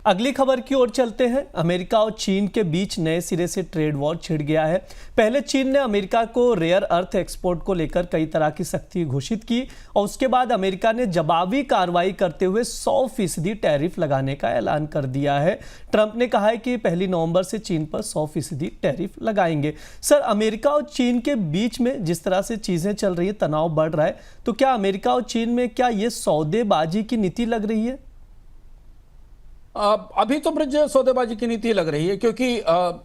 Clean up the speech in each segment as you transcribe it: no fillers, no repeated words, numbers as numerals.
अगली खबर की ओर चलते हैं। अमेरिका और चीन के बीच नए सिरे से ट्रेड वॉर छिड़ गया है। पहले चीन ने अमेरिका को रेयर अर्थ एक्सपोर्ट को लेकर कई तरह की सख्ती घोषित की और उसके बाद अमेरिका ने जवाबी कार्रवाई करते हुए 100% टैरिफ लगाने का ऐलान कर दिया है। ट्रंप ने कहा है कि 1 नवंबर से चीन पर 100% टैरिफ लगाएंगे। सर, अमेरिका और चीन के बीच में जिस तरह से चीजें चल रही है, तनाव बढ़ रहा है, तो क्या अमेरिका और चीन में क्या ये सौदेबाजी की नीति लग रही है? अभी तो ब्रिज सौदेबाजी की नीति लग रही है, क्योंकि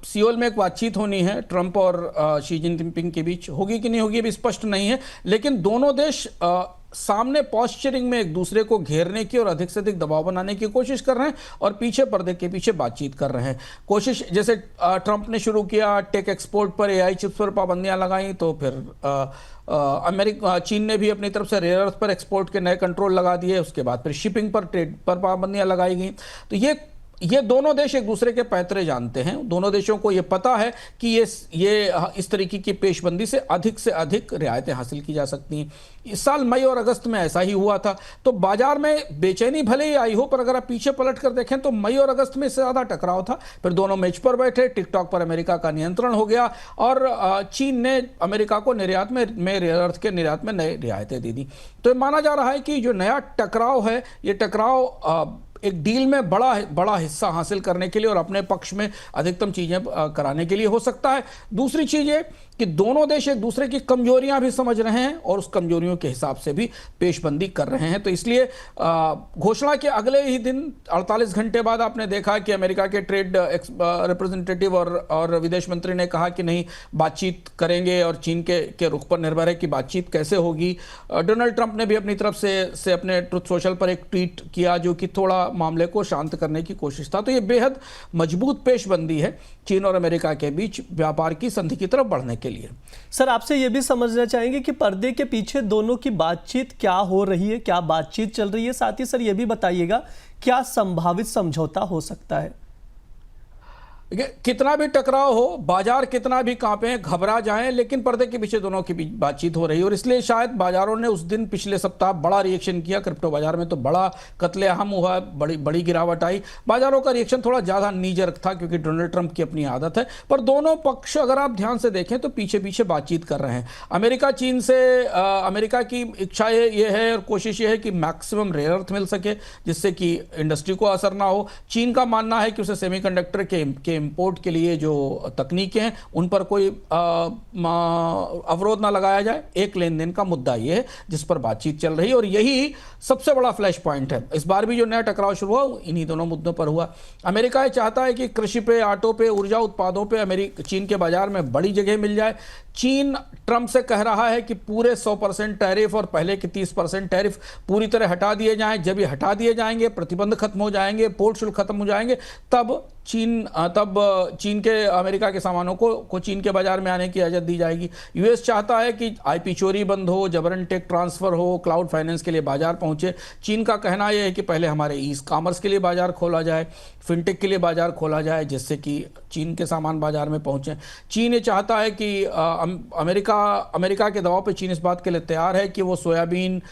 सियोल में एक बातचीत होनी है ट्रंप और शी जिनपिंग के बीच। होगी कि नहीं होगी अभी स्पष्ट नहीं है, लेकिन दोनों देश सामने पॉस्चरिंग में एक दूसरे को घेरने की और अधिक से अधिक दबाव बनाने की कोशिश कर रहे हैं और पीछे पर्दे के पीछे बातचीत कर रहे हैं। कोशिश जैसे ट्रंप ने शुरू किया, टेक एक्सपोर्ट पर, एआई चिप्स पर पाबंदियां लगाई, तो फिर चीन ने भी अपनी तरफ से रेयर अर्थ पर एक्सपोर्ट के नए कंट्रोल लगा दिए। उसके बाद फिर शिपिंग पर, ट्रेड पर पाबंदियां लगाई गई। तो ये दोनों देश एक दूसरे के पैतरे जानते हैं। दोनों देशों को ये पता है कि ये इस तरीके की पेशबंदी से अधिक रियायतें हासिल की जा सकती हैं। इस साल मई और अगस्त में ऐसा ही हुआ था। तो बाजार में बेचैनी भले ही आई हो, पर अगर आप पीछे पलट कर देखें तो मई और अगस्त में इससे ज़्यादा टकराव था। फिर दोनों मेज पर बैठे, टिकटॉक पर अमेरिका का नियंत्रण हो गया और चीन ने अमेरिका को निर्यात में रेयर अर्थ के निर्यात में नई रियायतें दे दी। तो माना जा रहा है कि जो नया टकराव है, ये टकराव एक डील में बड़ा हिस्सा हासिल करने के लिए और अपने पक्ष में अधिकतम चीजें कराने के लिए हो सकता है। दूसरी चीज ये कि दोनों देश एक दूसरे की कमजोरियां भी समझ रहे हैं और उस कमजोरियों के हिसाब से भी पेशबंदी कर रहे हैं। तो इसलिए घोषणा के अगले ही दिन 48 घंटे बाद आपने देखा कि अमेरिका के ट्रेड रिप्रेजेंटेटिव और विदेश मंत्री ने कहा कि नहीं, बातचीत करेंगे और चीन के रुख पर निर्भर है कि बातचीत कैसे होगी। डोनाल्ड ट्रंप ने भी अपनी तरफ से अपने ट्रुथ सोशल पर एक ट्वीट किया जो कि थोड़ा मामले को शांत करने की कोशिश था। तो ये बेहद मजबूत पेशबंदी है चीन और अमेरिका के बीच व्यापार की संधि की तरफ बढ़ने के लिए। सर, आपसे ये भी समझना चाहेंगे कि पर्दे के पीछे दोनों की बातचीत क्या हो रही है, क्या बातचीत चल रही है? साथ ही सर ये भी बताइएगा क्या संभावित समझौता हो सकता है? कितना भी टकराव हो, बाजार कितना भी कांपे, घबरा जाएं, लेकिन पर्दे के पीछे दोनों के बीच बातचीत हो रही है और इसलिए शायद बाजारों ने उस दिन पिछले सप्ताह बड़ा रिएक्शन किया। क्रिप्टो बाजार में तो बड़ा कत्लेआम हुआ, बड़ी गिरावट आई। बाजारों का रिएक्शन थोड़ा ज्यादा नीजरक था क्योंकि डोनाल्ड ट्रंप की अपनी आदत है। पर दोनों पक्ष अगर आप ध्यान से देखें तो पीछे पीछे बातचीत कर रहे हैं। अमेरिका चीन से अमेरिका की इच्छा ये है और कोशिश ये है कि मैक्सिमम रेयर अर्थ मिल सके जिससे कि इंडस्ट्री को असर ना हो। चीन का मानना है कि उसे सेमीकंडक्टर के इंपोर्ट के लिए जो तकनीकें हैं उन पर कोई अवरोध ना लगाया जाए। एक लेन देन का मुद्दा यह है जिस पर बातचीत चल रही है और यही सबसे बड़ा फ्लैश पॉइंट है। इस बार भी जो नया टकराव शुरू हुआ इन्हीं दोनों मुद्दों पर हुआ। अमेरिका ये चाहता है कि कृषि पे, ऑटो पे, ऊर्जा उत्पादों पे चीन के बाजार में बड़ी जगह मिल जाए। चीन ट्रंप से कह रहा है कि पूरे 100% टैरिफ और पहले के 30% टैरिफ पूरी तरह हटा दिए जाएं। जब ये हटा दिए जाएंगे, प्रतिबंध खत्म हो जाएंगे, पोर्ट शुल्क खत्म हो जाएंगे, तब चीन के अमेरिका के सामानों को चीन के बाजार में आने की इजाजत दी जाएगी। यूएस चाहता है कि आईपी चोरी बंद हो, जबरन टेक ट्रांसफर हो, क्लाउड फाइनेंस के लिए बाजार पहुंचे। चीन का कहना यह है कि पहले हमारे ई कॉमर्स के लिए बाजार खोला जाए, फिनटेक के लिए बाजार खोला जाए जिससे कि चीन के सामान बाजार में पहुंचे। चीन ये चाहता है कि अमेरिका के दबाव पर चीन इस बात के लिए तैयार है कि वो सोयाबीन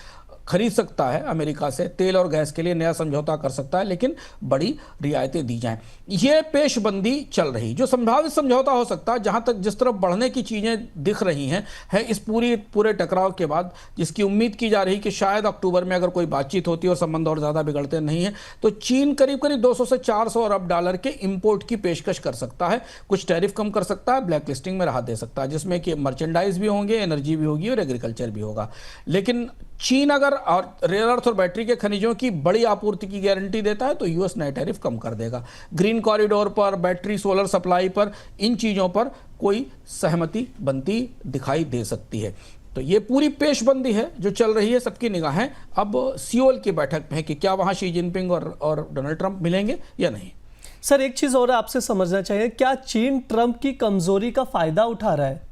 खरीद सकता है अमेरिका से, तेल और गैस के लिए नया समझौता कर सकता है, लेकिन बड़ी रियायतें दी जाएं। यह पेशबंदी चल रही। जो संभावित समझौता हो सकता है, जहां तक जिस तरफ बढ़ने की चीजें दिख रही हैं, है इस पूरे टकराव के बाद, जिसकी उम्मीद की जा रही कि शायद अक्टूबर में अगर कोई बातचीत होती है और संबंध और ज्यादा बिगड़ते नहीं है तो चीन करीब 200 से 400 अरब डॉलर के इंपोर्ट की पेशकश कर सकता है। कुछ टैरिफ कम कर सकता है, ब्लैक लिस्टिंग में राहत दे सकता है, जिसमें कि मर्चेंडाइज भी होंगे, एनर्जी भी होगी और एग्रीकल्चर भी होगा। लेकिन चीन अगर और रेयर अर्थ और बैटरी के खनिजों की बड़ी आपूर्ति की गारंटी देता है तो यूएस नए टैरिफ कम कर देगा। ग्रीन कॉरिडोर पर, बैटरी सोलर सप्लाई पर, इन चीजों पर कोई सहमति बनती दिखाई दे सकती है। तो ये पूरी पेशबंदी है जो चल रही है। सबकी निगाहें अब सियोल की बैठक में है कि क्या वहां शी जिनपिंग और डोनाल्ड ट्रंप मिलेंगे या नहीं। सर, एक चीज और आपसे समझना चाहिए, क्या चीन ट्रंप की कमजोरी का फायदा उठा रहा है?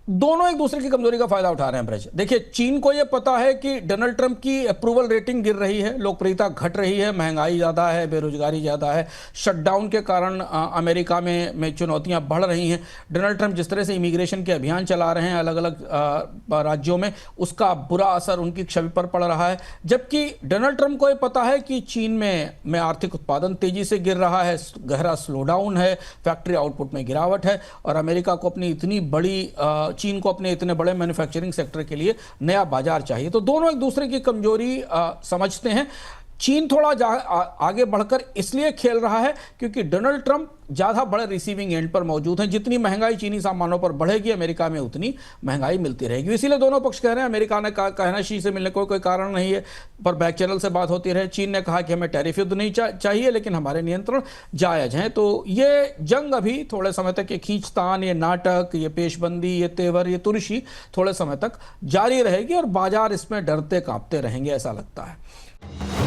दोनों एक दूसरे की कमजोरी का फायदा उठा रहे हैं ब्रज। देखिए, चीन को यह पता है कि डोनाल्ड ट्रंप की अप्रूवल रेटिंग गिर रही है, लोकप्रियता घट रही है, महंगाई ज़्यादा है, बेरोजगारी ज़्यादा है, शटडाउन के कारण अमेरिका में चुनौतियां बढ़ रही हैं। डोनाल्ड ट्रंप जिस तरह से इमिग्रेशन के अभियान चला रहे हैं अलग अलग राज्यों में, उसका बुरा असर उनकी छवि पर पड़ रहा है। जबकि डोनाल्ड ट्रंप को यह पता है कि चीन में आर्थिक उत्पादन तेजी से गिर रहा है, गहरा स्लोडाउन है, फैक्ट्री आउटपुट में गिरावट है, और अमेरिका को अपनी इतनी बड़ी चीन को अपने इतने बड़े मैन्युफैक्चरिंग सेक्टर के लिए नया बाजार चाहिए। तो दोनों एक दूसरे की कमजोरी समझते हैं। चीन थोड़ा आगे बढ़कर इसलिए खेल रहा है क्योंकि डोनाल्ड ट्रंप ज़्यादा बड़े रिसीविंग एंड पर मौजूद हैं। जितनी महंगाई चीनी सामानों पर बढ़ेगी, अमेरिका में उतनी महंगाई मिलती रहेगी। इसीलिए दोनों पक्ष कह रहे हैं, अमेरिका ने कहना शी से मिलने को कोई कारण नहीं है, पर बैक चैनल से बात होती रहे। चीन ने कहा कि हमें टैरिफ युद्ध नहीं चाहिए, लेकिन हमारे नियंत्रण जायज़ हैं। तो ये जंग अभी थोड़े समय तक, ये खींचतान, ये नाटक, ये पेशबंदी, ये तेवर, ये तुरशी थोड़े समय तक जारी रहेगी और बाजार इसमें डरते कांपते रहेंगे, ऐसा लगता है।